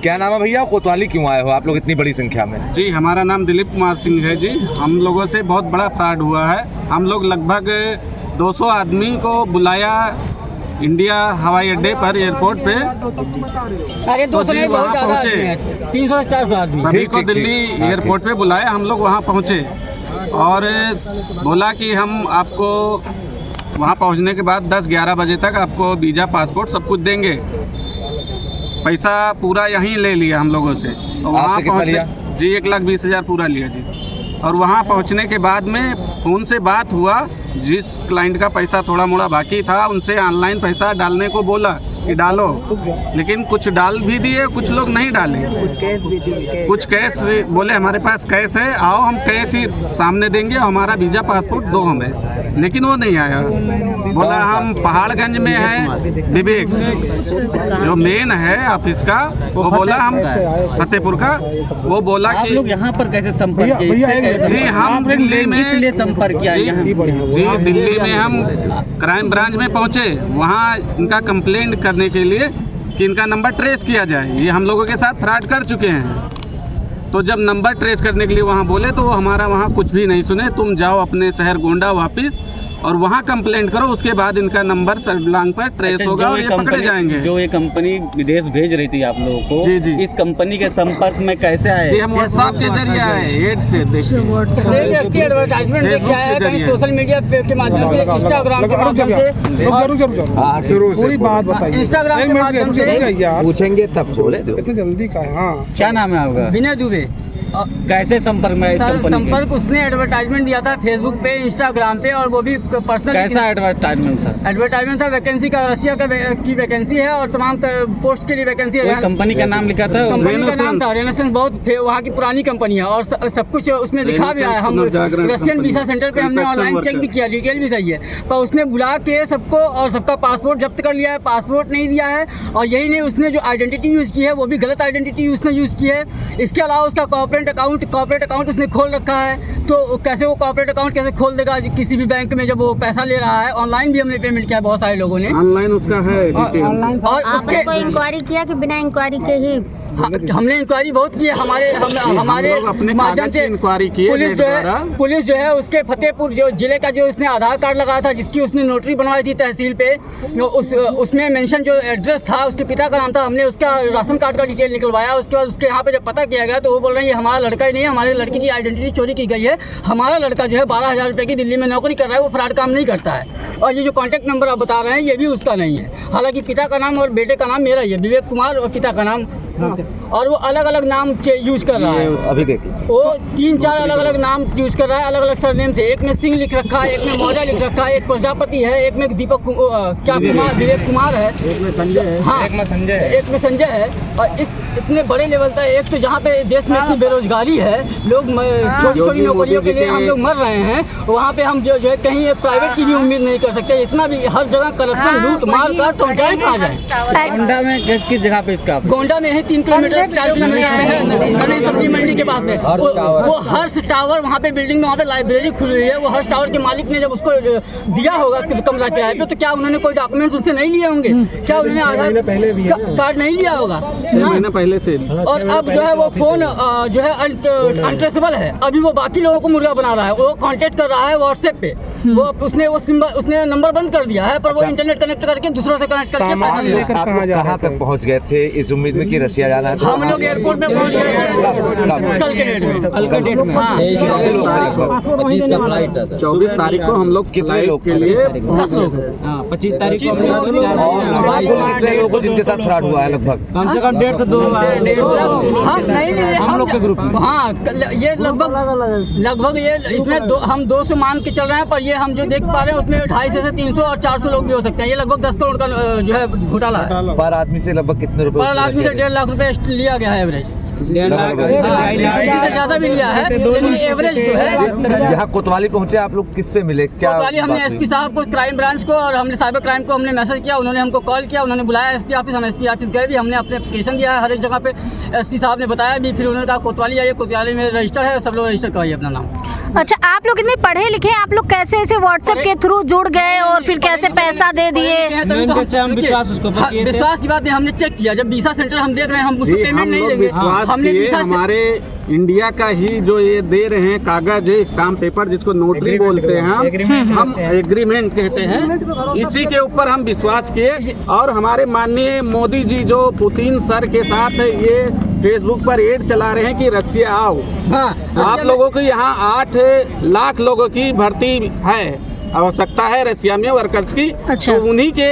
क्या नाम है भैया, कोतवाली क्यों आए हो आप लोग इतनी बड़ी संख्या में? जी, हमारा नाम दिलीप कुमार सिंह है जी। हम लोगों से बहुत बड़ा फ्रॉड हुआ है। हम लोग लगभग 200 आदमी को बुलाया इंडिया हवाई अड्डे पर, एयरपोर्ट पे। अरे तो जी वहाँ पहुँचे, 300 से 400 आदमी सभी को दिल्ली एयरपोर्ट पे बुलाया। हम लोग वहाँ पहुँचे और बोला कि हम आपको वहाँ पहुँचने के बाद 10-11 बजे तक आपको वीज़ा, पासपोर्ट सब कुछ देंगे। पैसा पूरा यहीं ले लिया हम लोगों से। और वहाँ पहुँचे जी 1,20,000 पूरा लिया जी। और वहाँ पहुँचने के बाद में फ़ोन से बात हुआ, जिस क्लाइंट का पैसा थोड़ा मोड़ा बाकी था उनसे ऑनलाइन पैसा डालने को बोला कि डालो, लेकिन कुछ डाल भी दिए, कुछ लोग नहीं डाले। कुछ कैश बोले हमारे पास कैश है, आओ हम कैश ही सामने देंगे, हमारा वीज़ा पासपोर्ट दो हमें। लेकिन वो नहीं आया। बोला हम पहाड़गंज में है, विवेक जो मेन है ऑफिस का, वो बोला हम फतेहपुर का। वो बोला कि आप लोग यहाँ पर कैसे संपर्क किए? जी हम दिल्ली में इसलिए संपर्क किया यहाँ? जी दिल्ली में हम क्राइम ब्रांच में पहुँचे, वहाँ इनका कंप्लेंट करने के लिए कि इनका नंबर ट्रेस किया जाए, ये हम लोगों के साथ फ्रॉड कर चुके हैं। तो जब नंबर ट्रेस करने के लिए वहाँ बोले तो हमारा वहाँ कुछ भी नहीं सुने। तुम जाओ अपने शहर गोंडा वापस और वहाँ कंप्लेंट करो, उसके बाद इनका नंबर सर्विलांस पर ट्रेस होगा और ये पकड़े जाएंगे। जो ये कंपनी विदेश भेज रही थी आप लोगों को, जी जी, इस कंपनी के संपर्क में कैसे आए? जी हम व्हाट्सएप के जरिए आए, एड से एडवर्टाइजमेंट देख के आया, कहीं सोशल मीडिया के माध्यम से, इंस्टाग्राम के माध्यम से। पूरी बात बताइए। इंस्टाग्राम के माध्यम से पूछेंगे तब बोले। इतनी जल्दी का है? हाँ, क्या नाम है आपका? विनय दुबे। कैसे संपर्क में इस कंपनी के? संपर्क उसने एडवर्टाइजमेंट दिया था फेसबुक पे, इंस्टाग्राम पे, और वो भी पर्सनल। कैसा एडवर्टाइजमेंट था? एडवर्टाइजमेंट था वैकेंसी का, रसिया की वैकेंसी है और तमाम पोस्ट के लिए वैकेंसी है। कंपनी का नाम लिखा था? कंपनी का नाम था रेनेसेंस, बहुत वहाँ की पुरानी कंपनी है और सब कुछ उसमें लिखा भी है। हम रशियन वीजा सेंटर पे हमने ऑनलाइन चेक भी किया, डिटेल भी सही है, पर उसने बुला के सबको और सबका पासपोर्ट जब्त कर लिया है, पासपोर्ट नहीं दिया है। और यही नहीं, उसने जो आइडेंटिटी यूज़ की है वो भी गलत आइडेंटिटी उसने यूज़ की है। इसके अलावा उसका कॉर्पोरेट अकाउंट उसने खोल रखा है। तो कैसे वो कॉर्पोरेट अकाउंट कैसे खोल देगा किसी भी बैंक में, जब वो पैसा ले रहा है? ऑनलाइन भी हमने पेमेंट किया है, बहुत सारे लोगों ने ऑनलाइन उसका है डिटेल। और आपने कोई इंक्वायरी किया कि बिना इंक्वायरी के ही? हमने इंक्वायरी बहुत की है, हमारे माध्यम से इंक्वायरी की। पुलिस जो है उसके फतेहपुर जो जिले का जो उसने आधार कार्ड लगाया था, जिसकी उसने नोटरी बनवाई थी तहसील पे, उसमें मेंशन जो एड्रेस था उसके पिता का नाम था, हमने उसका राशन कार्ड का डिटेल निकलवाया। उसके बाद उसके यहाँ पे जब पता किया गया तो वो बोल रहे हैं ये हमारा लड़का ही नहीं है, हमारे लड़के की आइडेंटिटी चोरी की गई है। हमारा लड़का जो है 12,000 रुपये की दिल्ली में नौकरी कर रहा है, वो फ्रॉड काम नहीं करता है। और ये जो कॉन्टैक्ट नंबर आप बता रहे हैं ये भी उसका नहीं है। हालांकि पिता का नाम और बेटे का नाम मेरा ही है, विवेक कुमार, और पिता का नाम, और वो अलग अलग नाम यूज कर रहा है। अभी देखिए वो 3-4 अलग अलग नाम यूज कर रहा है, अलग अलग सरनेम से। एक में सिंह लिख रखा है, एक में मौर्य लिख रखा है, एक प्रजापति है, एक में दीपक विवेक कुमार है, एक में संजय है, हाँ, एक में संजय है। और इस इतने बड़े लेवल तक, एक तो जहाँ पे देश में इतनी बेरोजगारी है, लोग छोटी छोटी नौकरियों के लिए हम लोग मर रहे हैं, वहाँ पे हम जो है कहीं एक प्राइवेट की भी उम्मीद नहीं कर सकते। इतना भी हर जगह करप्शन, लूट मार काट, तो जाए कहाँ जाए? गोंडा में किस जगह पे इसका? गोंडा में है 3 किलोमीटर 4 किलोमीटर है, सब्जी मंडी के पास में। वो हर्ष टावर, वहाँ पे बिल्डिंग में, वहाँ पे लाइब्रेरी खुली हुई है। वो हर्ष टावर के मालिक ने जब उसको दिया होगा कमरा किराए पे, तो क्या उन्होंने कोई डॉक्यूमेंट्स उससे नहीं लिए होंगे? क्या उन्होंने आधार कार्ड नहीं लिया होगा? 6 महीने पहले से। और अब जो है वो फोन जो है अनट्रेसेबल है। अभी वो बाकी लोगों को मुर्गा बना रहा है, वो कांटेक्ट कर रहा है व्हाट्सएप पे। वो उसने नंबर बंद कर दिया है, पर वो इंटरनेट कनेक्ट करके दूसरों से कनेक्ट करके पैसा ले रहा है। कहाँ तक पहुँच गए थे इस उम्मीद में कि रशिया जाना है? हम लोग एयरपोर्ट में पहुंच गए थे कल के डेट में। हाँ, 24 तारीख को हम लोग कितने लोग के लिए 10 लोग। 25 तारीख को जिनके साथ फ्रॉड हुआ है लगभग कम से कम 1.5 से 2 हाँ, नहीं हम लोग के ग्रुप में। हाँ, ये लगभग ये इसमें हम 200 मान के चल रहे हैं, पर ये हम जो देख पा रहे हैं उसमें 250 से 300 और 400 लोग भी हो सकते हैं। ये लगभग 10 करोड़ का जो है घोटाला है। पर आदमी से लगभग कितने रुपए? पर आदमी से 1.5 लाख रुपए लिया गया है एवरेज। 1.5 लाख से ज़्यादा भी लिया है, लेकिन एवरेज जो है। यहाँ कोतवाली पहुँचे आप लोग, किससे मिले? क्या कोतवाली हमने एसपी साहब को, क्राइम ब्रांच को, और हमने साइबर क्राइम को हमने मैसेज किया, उन्होंने हमको कॉल किया, उन्होंने बुलाया एसपी ऑफिस, हम एसपी ऑफिस गए भी, हमने अपने एप्लीकेशन दिया है हर एक जगह पे। एसपी साहब ने बताया भी, फिर उन्होंने कहा कोतवाली आइए, कोतवाली में रजिस्टर है, सब लोग रजिस्टर करवाइए अपना नाम। अच्छा, आप लोग इतने पढ़े लिखे हैं, आप लोग कैसे ऐसे व्हाट्सएप के थ्रू जुड़ गए और फिर कैसे पैसा दे दिए? विश्वास उसको पर किए थे। विश्वास की बात नहीं, हमने चेक किया। जब वीसा सेंटर हम देख रहे हैं, हम उसको जी, पेमेंट हम नहीं लोग देंगे। विश्वास हमने किए, वीसा हमारे इंडिया का ही जो ये दे रहे हैं कागज है, स्टाम्प पेपर जिसको नोटरी बोलते हैं हम एग्रीमेंट कहते हैं, इसी के ऊपर हम विश्वास किए। और हमारे माननीय मोदी जी जो पुतिन सर के साथ ये फेसबुक पर एड चला रहे हैं कि रसिया आओ, आप लोगों को यहाँ 8 लाख लोगों की भर्ती है, आवश्यकता है रसिया में वर्कर्स की। अच्छा। तो उन्हीं के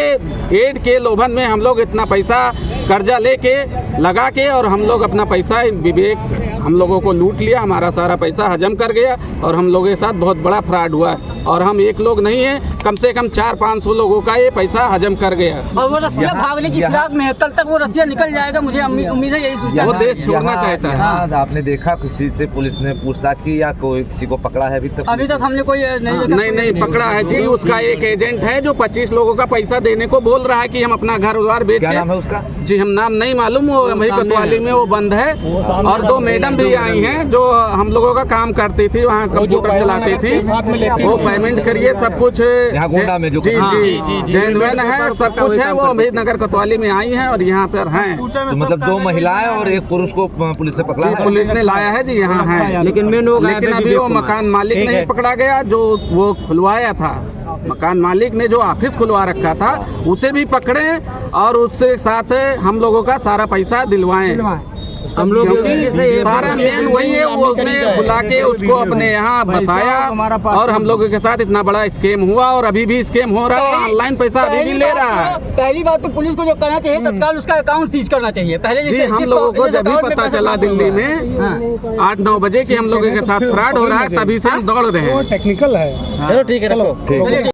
एड के लोभन में हम लोग इतना पैसा कर्जा लेके लगा के और हम लोग अपना पैसा विवेक हम लोगों को लूट लिया, हमारा सारा पैसा हजम कर गया और हम लोगों के साथ बहुत बड़ा फ्रॉड हुआ है। और हम एक लोग नहीं है, कम से कम 400-500 लोगों का ये पैसा हजम कर गया। और वो रसिया भागने की फिराक में है, कल तक वो रसिया निकल जाएगा, मुझे उम्मीद है यही सूचना। वो देश छोड़ना चाहता है। यहाँ आपने देखा किसी से पुलिस ने पूछताछ की या कोई किसी को पकड़ा है अभी तक हमने कोई नहीं पकड़ा है जी। उसका एक एजेंट है जो 25 लोगों का पैसा देने को बोल रहा है कि हम अपना घर द्वार बेच क्या नाम है उसका? जी हम नाम नहीं मालूम, वो वही कोतवाली में वो बंद है। और 2 मैडम भी आई हैं जो हम लोगों का काम करती थी, वहाँ कंप्यूटर चलाती थी, वो पेमेंट करिए सब कुछ यहाँ गोंडा में जो जी जेन्युइन है, सब कुछ है। वो अभी नगर कोतवाली में आई हैं और यहाँ पर हैं। तो मतलब 2 महिलाएं और एक पुरुष को पुलिस ने पकड़ा है? पुलिस ने लाया है जी, यहाँ है। लेकिन अभी वो मकान मालिक नहीं पकड़ा गया जो वो खुलवाया था। मकान मालिक ने जो ऑफिस खुलवा रखा था उसे भी पकड़े और उससे साथ हम लोगों का सारा पैसा दिलवाएं। हम लोग सारा मेन वही है, वो उसने बुला के उसको अपने यहाँ बसाया और हम लोगों के साथ इतना बड़ा स्कैम हुआ और अभी भी स्कैम हो रहा है। ऑनलाइन पैसा अभी भी ले रहा है। पहली बात तो पुलिस को जो करना चाहिए, तत्काल उसका अकाउंट सीज करना चाहिए। पहले जी हम लोगों को जब भी पता चला दिल्ली में 8-9 बजे कि हम लोगों के साथ फ्रॉड हो रहा है, तभी से हम दौड़ रहे हैं। टेक्निकल है। चलो ठीक है, रखो।